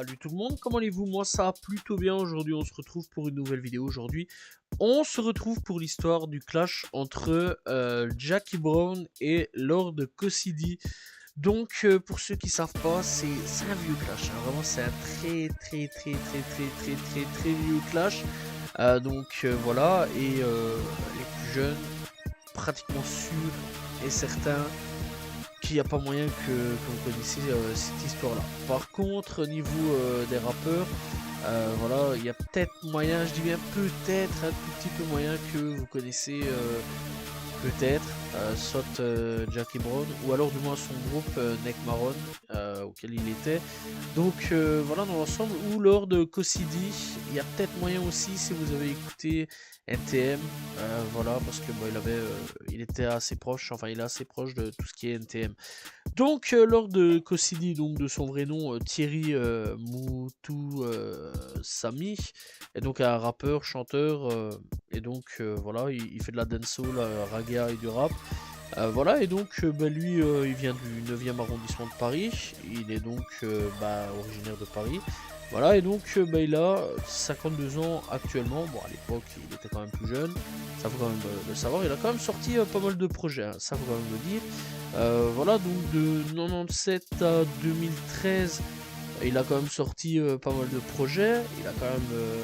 Salut tout le monde, comment allez-vous? Moi ça va plutôt bien. Aujourd'hui on se retrouve pour une nouvelle vidéo. Aujourd'hui on se retrouve pour l'histoire du clash entre Jackie Brown et Lord Cassidy. Donc pour ceux qui savent pas, c'est un vieux clash, hein. Vraiment c'est un très vieux clash. Voilà, et les plus jeunes, pratiquement sûrs et certains qu'il n'y a pas moyen que vous connaissiez cette histoire-là. Par contre, au niveau des rappeurs, voilà, il y a peut-être moyen, je dis bien peut-être, un tout petit peu moyen que vous connaissez peut-être, soit Jackie Brown, ou alors du moins son groupe Neck Marron, auquel il était. Donc voilà dans l'ensemble, ou Lord Cassidy, il y a peut-être moyen aussi si vous avez écouté NTM, voilà, parce que bon, il était assez proche, enfin il est assez proche de tout ce qui est NTM. Donc Lord Cassidy, donc de son vrai nom Thierry Moutou Sami, est donc un rappeur, chanteur, et donc voilà, il fait de la dancehall, raga et du rap. Voilà, et donc lui il vient du 9e arrondissement de Paris, il est donc originaire de Paris. Voilà, et donc il a 52 ans actuellement. Bon, à l'époque il était quand même plus jeune, ça faut quand même le savoir. Il a quand même sorti pas mal de projets, hein, ça faut quand même le dire. Voilà, donc de 97 à 2013, il a quand même sorti pas mal de projets. Il a quand même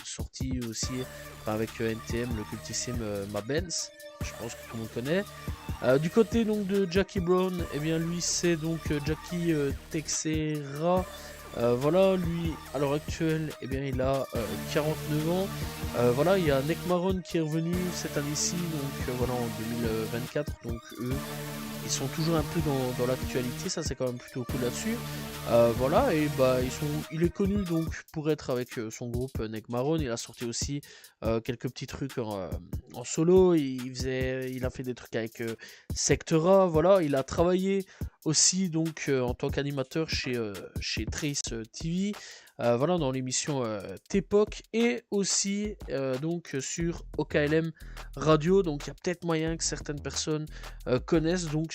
sorti aussi avec NTM le cultissime Ma Benz, je pense que tout le monde connaît. Du côté donc de Jackie Brown, eh bien lui c'est donc Jackie Texera. Voilà, lui à l'heure actuelle, eh bien il a 49 ans. Voilà, il y a Neck Marron qui est revenu cette année-ci, donc voilà en 2024. Donc eux, ils sont toujours un peu dans l'actualité, ça c'est quand même plutôt cool là-dessus. Voilà, et bah il est connu donc pour être avec son groupe Neck Marron. Il a sorti aussi quelques petits trucs en solo. Il a fait des trucs avec Sectora. Voilà, il a travaillé aussi donc en tant qu'animateur chez Trace TV. Voilà, dans l'émission T-Pok, et aussi donc sur OKLM Radio. Donc il y a peut-être moyen que certaines personnes connaissent donc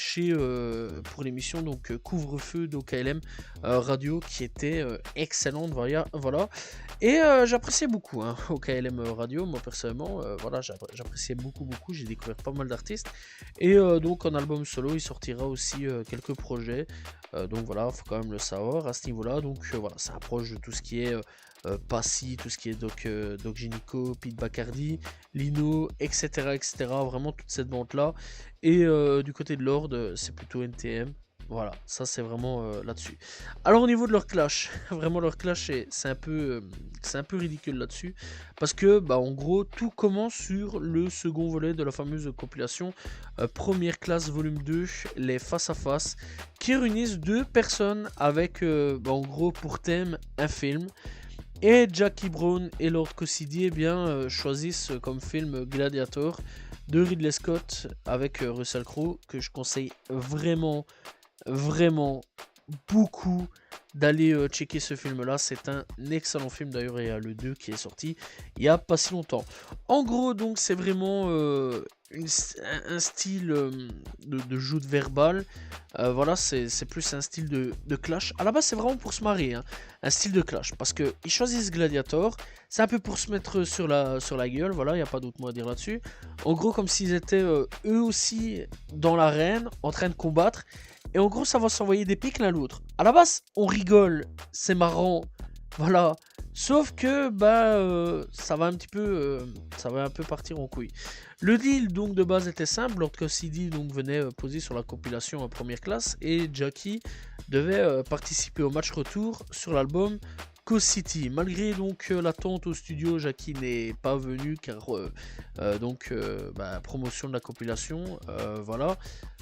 pour l'émission donc Couvre-feu d'OKLM Radio, qui était excellente. Voilà, et j'appréciais beaucoup hein, OKLM Radio, moi personnellement. Voilà, j'appréciais beaucoup, j'ai découvert pas mal d'artistes, et donc en album solo il sortira aussi quelques projets. Donc voilà, faut quand même le savoir à ce niveau-là. Donc voilà, ça approche de tout ce qui est Passy, tout ce qui est Doc Gynéco, Pete Bacardi, Lino, etc. Vraiment toute cette bande-là. Et du côté de Lord, c'est plutôt NTM. Voilà, ça c'est vraiment là-dessus. Alors au niveau de leur clash, vraiment leur clash c'est un peu ridicule là-dessus, parce que bah en gros tout commence sur le second volet de la fameuse compilation Première Classe volume 2, les face à face, qui réunissent deux personnes avec en gros pour thème un film. Et Jackie Brown et Lord Cassidy choisissent comme film Gladiator de Ridley Scott avec Russell Crowe, que je conseille vraiment beaucoup d'aller checker ce film là. C'est un excellent film, d'ailleurs il y a le 2 qui est sorti il y a pas si longtemps. En gros donc c'est vraiment un style de joute verbale. Voilà, c'est plus un style de clash. À la base c'est vraiment pour se marrer hein, un style de clash, parce que ils choisissent Gladiator, c'est un peu pour se mettre sur la gueule. Voilà, il n'y a pas d'autre mot à dire là-dessus. En gros comme s'ils étaient eux aussi dans l'arène en train de combattre. Et en gros, ça va s'envoyer des pics l'un l'autre. À la base, on rigole, c'est marrant, voilà. Sauf que ça va un peu partir en couille. Le deal donc de base était simple. Lord Cassidy donc venait poser sur la compilation en première classe, et Jackie devait participer au match retour sur l'album Coast City. Malgré donc l'attente au studio, Jackie n'est pas venu car promotion de la compilation, voilà.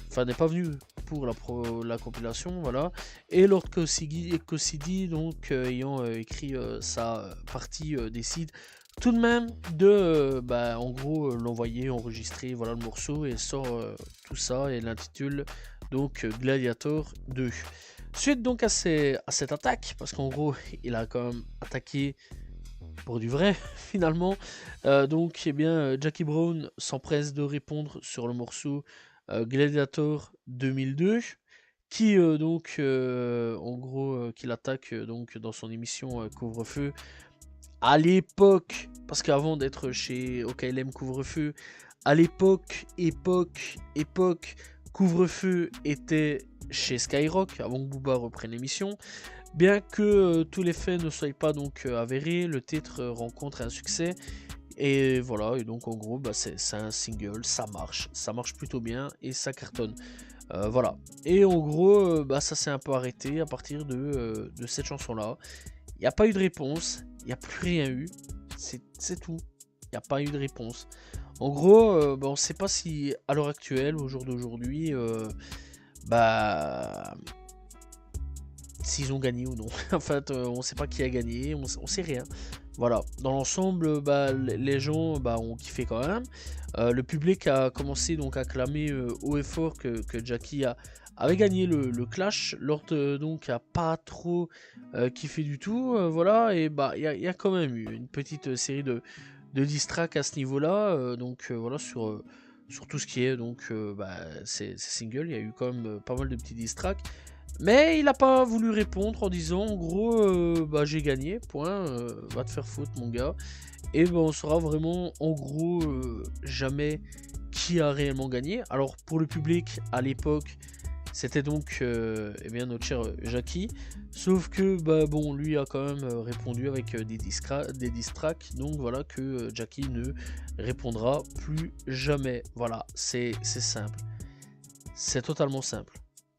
Enfin, n'est pas venu pour la compilation, voilà. Et Lord Cassidy donc ayant écrit sa partie, décide tout de même de en gros l'envoyer enregistrer, voilà, le morceau, et sort tout ça et l'intitule donc Gladiator 2. Suite donc à cette attaque, parce qu'en gros il a quand même attaqué pour du vrai finalement. Jackie Brown s'empresse de répondre sur le morceau Gladiator 2002, qui donc en gros qui l'attaque donc dans son émission Couvre-feu à l'époque, parce qu'avant d'être chez OKLM Couvre-feu, à l'époque, Couvre-feu était chez Skyrock, avant que Booba reprenne l'émission. Bien que tous les faits ne soient pas donc avérés, le titre rencontre un succès. Et voilà, et donc en gros, bah, c'est un single, ça marche plutôt bien et ça cartonne. Voilà. Et en gros, bah, ça s'est un peu arrêté à partir de cette chanson-là. Il n'y a pas eu de réponse, il n'y a plus rien eu, c'est tout. Il n'y a pas eu de réponse. En gros, bah, on ne sait pas si à l'heure actuelle, au jour d'aujourd'hui, bah, s'ils ont gagné ou non. En fait, on ne sait pas qui a gagné, on sait rien. Voilà, dans l'ensemble, bah, les gens bah, ont kiffé quand même. Le public a commencé donc à clamer haut et fort que Jackie avait gagné le clash. Lord donc a pas trop kiffé du tout. Voilà, et bah il y a quand même eu une petite série de diss tracks à ce niveau-là. Donc voilà, sur tout ce qui est donc bah, ces singles, il y a eu quand même pas mal de petits diss tracks. Mais il n'a pas voulu répondre en disant en gros bah j'ai gagné, point, va te faire foutre mon gars. Et ben on saura vraiment en gros jamais qui a réellement gagné. Alors pour le public à l'époque c'était donc eh bien notre cher Jackie. Sauf que bah bon lui a quand même répondu avec des diss tracks. Donc voilà que Jackie ne répondra plus jamais. Voilà, c'est simple. C'est totalement simple.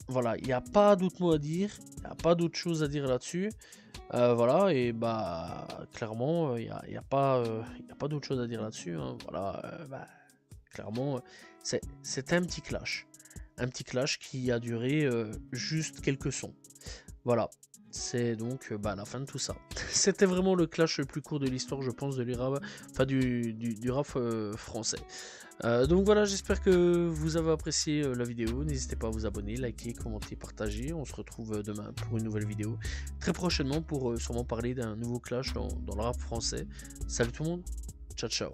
Voilà, il n'y a pas d'autre mot à dire, il n'y a pas d'autre chose à dire là-dessus. Voilà, et bah clairement, il n'y a pas, d'autre chose à dire là-dessus. Hein. Voilà, bah, clairement, c'est un petit clash. Un petit clash qui a duré juste quelques sons. Voilà, c'est donc bah, la fin de tout ça. C'était vraiment le clash le plus court de l'histoire, je pense, de l'IRA, enfin du rap français. Donc voilà, j'espère que vous avez apprécié la vidéo. N'hésitez pas à vous abonner, liker, commenter, partager. On se retrouve demain pour une nouvelle vidéo. Très prochainement pour sûrement parler d'un nouveau clash dans le rap français. Salut tout le monde, ciao ciao.